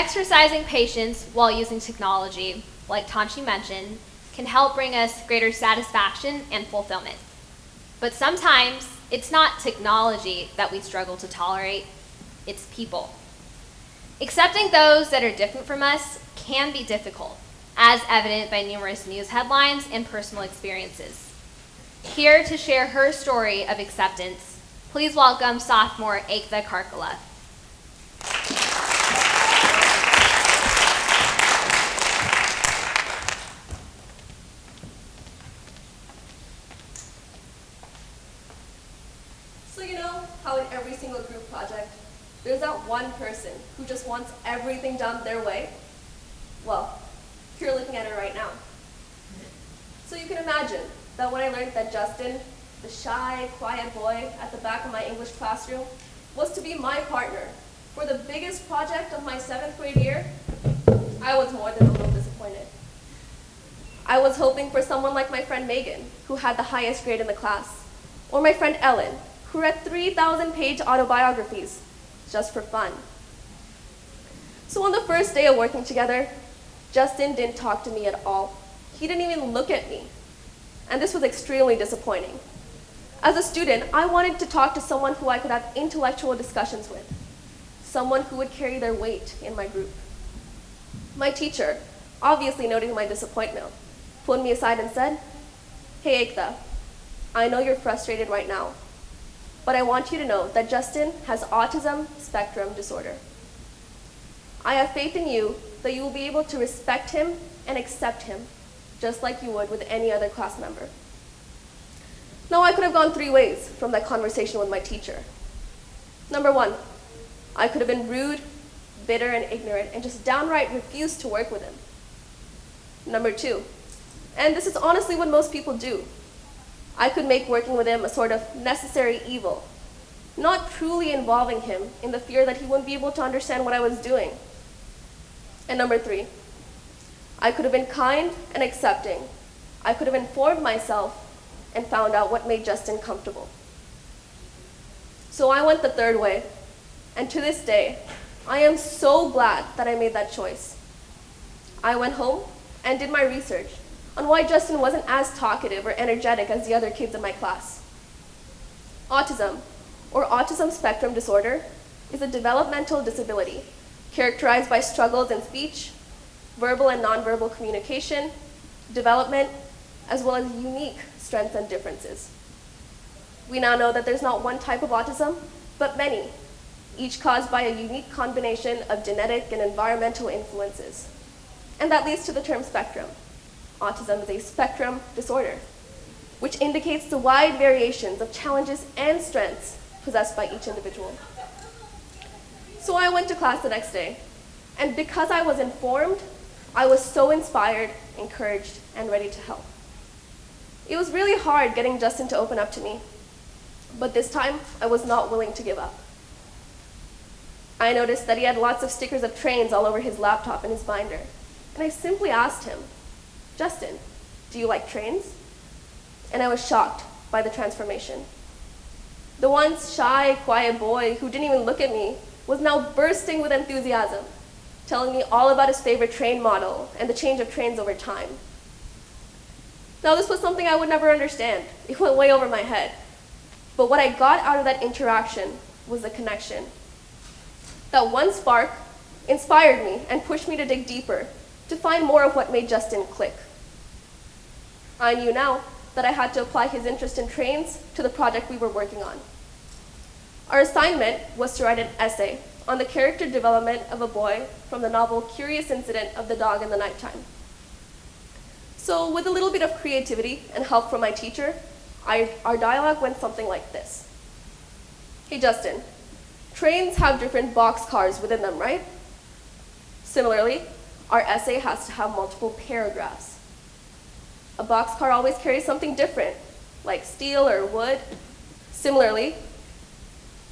Exercising patience while using technology, like Tanchi mentioned, can help bring us greater satisfaction and fulfillment. But sometimes it's not technology that we struggle to tolerate, it's people. Accepting those that are different from us can be difficult, as evident by numerous news headlines and personal experiences. Here to share her story of acceptance, please welcome sophomore Ekta Karkala. So you know how in every single group project, there's that one person who just wants everything done their way? Well, you're looking at it right now. So you can imagine that when I learned that Justin, the shy, quiet boy at the back of my English classroom, was to be my partner for the biggest project of my 7th grade year, I was more than a little disappointed. I was hoping for someone like my friend Megan, who had the highest grade in the class, or my friend Ellen, who read 3,000-page autobiographies just for fun. So on the first day of working together, Justin didn't talk to me at all. He didn't even look at me. And this was extremely disappointing. As a student, I wanted to talk to someone who I could have intellectual discussions with, someone who would carry their weight in my group. My teacher, obviously noting my disappointment, pulled me aside and said, "Hey Ekta, I know you're frustrated right now, but I want you to know that Justin has autism spectrum disorder. I have faith in you that you will be able to respect him and accept him, just like you would with any other class member." Now, I could have gone 3 ways from that conversation with my teacher. Number 1, I could have been rude, bitter, and ignorant, and just downright refused to work with him. Number 2, and this is honestly what most people do, I could make working with him a sort of necessary evil, not truly involving him in the fear that he wouldn't be able to understand what I was doing. And number 3, I could have been kind and accepting. I could have informed myself and found out what made Justin comfortable. So I went the 3rd way, and to this day, I am so glad that I made that choice. I went home and did my research on why Justin wasn't as talkative or energetic as the other kids in my class. Autism, or autism spectrum disorder, is a developmental disability characterized by struggles in speech, verbal and nonverbal communication, development, as well as unique strengths and differences. We now know that there's not one type of autism, but many, each caused by a unique combination of genetic and environmental influences. And that leads to the term spectrum. Autism is a spectrum disorder, which indicates the wide variations of challenges and strengths possessed by each individual. So I went to class the next day, and because I was informed, I was so inspired, encouraged, and ready to help. It was really hard getting Justin to open up to me, but this time I was not willing to give up. I noticed that he had lots of stickers of trains all over his laptop and his binder, and I simply asked him, "Justin, do you like trains?" And I was shocked by the transformation. The once shy, quiet boy who didn't even look at me was now bursting with enthusiasm, telling me all about his favorite train model and the change of trains over time. Now, this was something I would never understand. It went way over my head. But what I got out of that interaction was the connection. That one spark inspired me and pushed me to dig deeper, to find more of what made Justin click. I knew now that I had to apply his interest in trains to the project we were working on. Our assignment was to write an essay on the character development of a boy from the novel Curious Incident of the Dog in the Nighttime. So with a little bit of creativity and help from my teacher, our dialogue went something like this. "Hey Justin, trains have different boxcars within them, right? Similarly, our essay has to have multiple paragraphs. A boxcar always carries something different, like steel or wood. Similarly,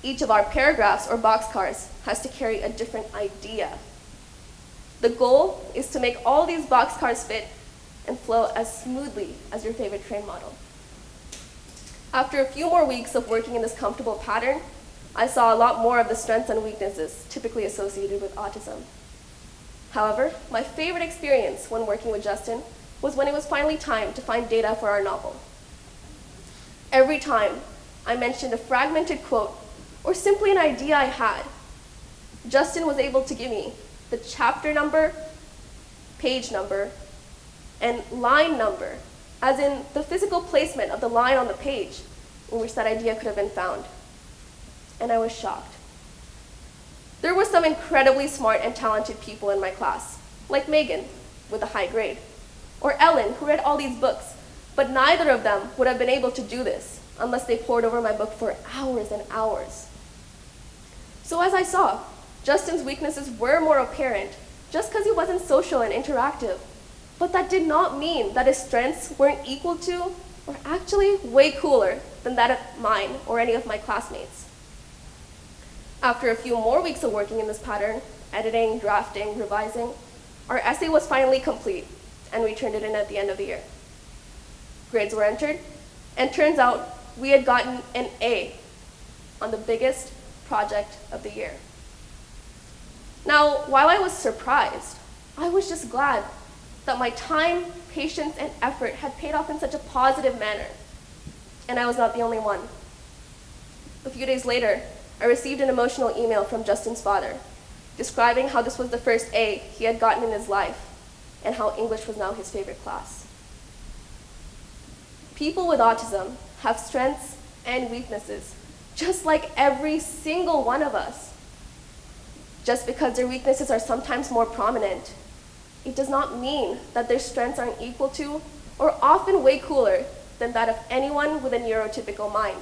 each of our paragraphs or boxcars has to carry a different idea. The goal is to make all these boxcars fit and flow as smoothly as your favorite train model." After a few more weeks of working in this comfortable pattern, I saw a lot more of the strengths and weaknesses typically associated with autism. However, my favorite experience when working with Justin was when it was finally time to find data for our novel. Every time I mentioned a fragmented quote or simply an idea I had, Justin was able to give me the chapter number, page number, and line number, as in the physical placement of the line on the page in which that idea could have been found. And I was shocked. There were some incredibly smart and talented people in my class, like Megan, with a high grade, or Ellen, who read all these books, but neither of them would have been able to do this unless they pored over my book for hours and hours. So as I saw, Justin's weaknesses were more apparent just because he wasn't social and interactive, but that did not mean that his strengths weren't equal to, or actually way cooler than that of mine or any of my classmates. After a few more weeks of working in this pattern, editing, drafting, revising, our essay was finally complete, and we turned it in at the end of the year. Grades were entered, and turns out we had gotten an A on the biggest project of the year. Now, while I was surprised, I was just glad that my time, patience, and effort had paid off in such a positive manner, and I was not the only one. A few days later, I received an emotional email from Justin's father, describing how this was the first A he had gotten in his life, and how English was now his favorite class. People with autism have strengths and weaknesses, just like every single one of us. Just because their weaknesses are sometimes more prominent, it does not mean that their strengths aren't equal to, or often way cooler than that of anyone with a neurotypical mind.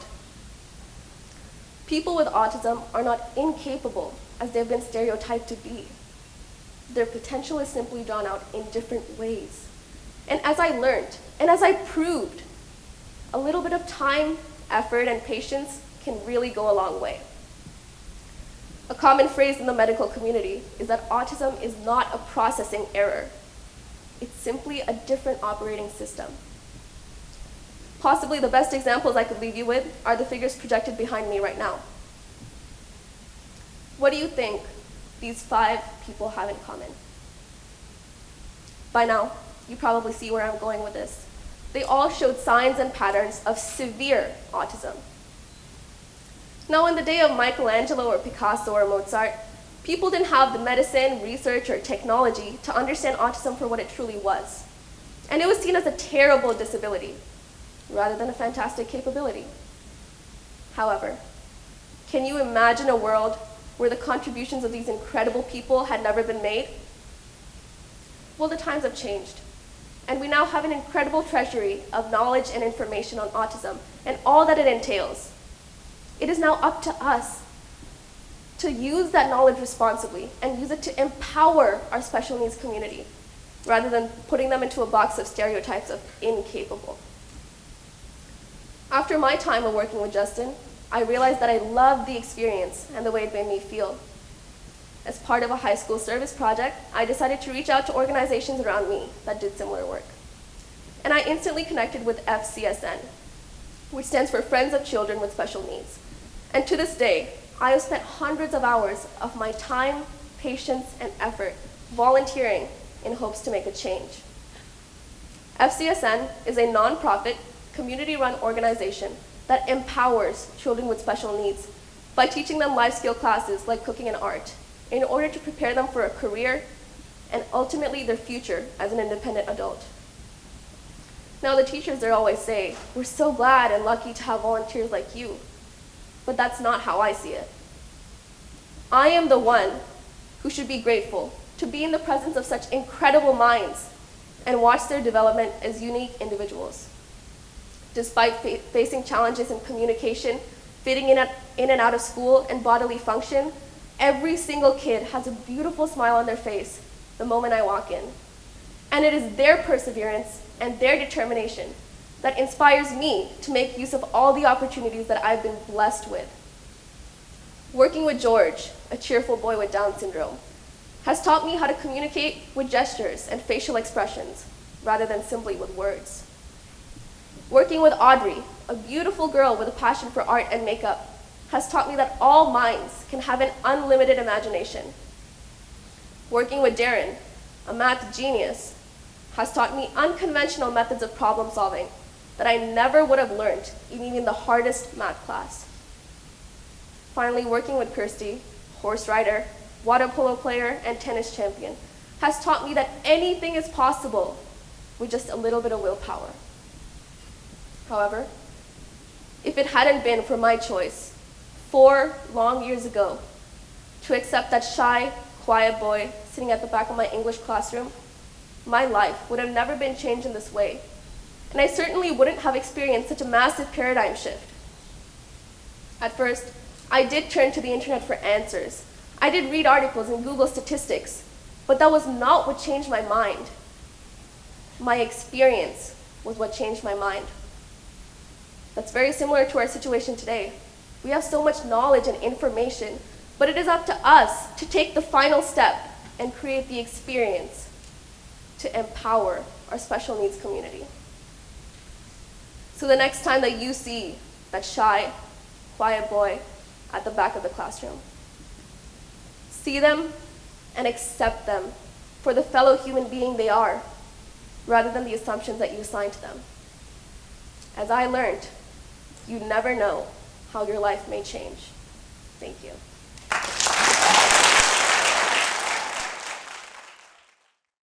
People with autism are not incapable, as they've been stereotyped to be. Their potential is simply drawn out in different ways. And as I learned, and as I proved, a little bit of time, effort, and patience can really go a long way. A common phrase in the medical community is that autism is not a processing error. It's simply a different operating system. Possibly the best examples I could leave you with are the figures projected behind me right now. What do you think these 5 people have in common? By now, you probably see where I'm going with this. They all showed signs and patterns of severe autism. Now, in the day of Michelangelo or Picasso or Mozart, people didn't have the medicine, research, or technology to understand autism for what it truly was. And it was seen as a terrible disability, rather than a fantastic capability. However, can you imagine a world where the contributions of these incredible people had never been made? Well, the times have changed, and we now have an incredible treasury of knowledge and information on autism and all that it entails. It is now up to us to use that knowledge responsibly and use it to empower our special needs community, rather than putting them into a box of stereotypes of incapable. After my time of working with Justin, I realized that I loved the experience and the way it made me feel. As part of a high school service project, I decided to reach out to organizations around me that did similar work. And I instantly connected with FCSN, which stands for Friends of Children with Special Needs. And to this day, I have spent hundreds of hours of my time, patience, and effort volunteering in hopes to make a change. FCSN is a nonprofit, community-run organization that empowers children with special needs by teaching them life skill classes like cooking and art in order to prepare them for a career and ultimately their future as an independent adult. Now, the teachers there always say, "We're so glad and lucky to have volunteers like you." But that's not how I see it. I am the one who should be grateful to be in the presence of such incredible minds and watch their development as unique individuals. Despite facing challenges in communication, fitting in and out of school, and bodily function, every single kid has a beautiful smile on their face the moment I walk in. And it is their perseverance and their determination that inspires me to make use of all the opportunities that I've been blessed with. Working with George, a cheerful boy with Down syndrome, has taught me how to communicate with gestures and facial expressions rather than simply with words. Working with Audrey, a beautiful girl with a passion for art and makeup, has taught me that all minds can have an unlimited imagination. Working with Darren, a math genius, has taught me unconventional methods of problem solving that I never would have learned in even the hardest math class. Finally, working with Kirsty, horse rider, water polo player, and tennis champion, has taught me that anything is possible with just a little bit of willpower. However, if it hadn't been for my choice 4 long years ago to accept that shy, quiet boy sitting at the back of my English classroom, my life would have never been changed in this way, and I certainly wouldn't have experienced such a massive paradigm shift. At first, I did turn to the internet for answers. I did read articles and Google statistics, but that was not what changed my mind. My experience was what changed my mind. That's very similar to our situation today. We have so much knowledge and information, but it is up to us to take the final step and create the experience to empower our special needs community. So the next time that you see that shy, quiet boy at the back of the classroom, see them and accept them for the fellow human being they are, rather than the assumptions that you assign to them. As I learned, you never know how your life may change. Thank you.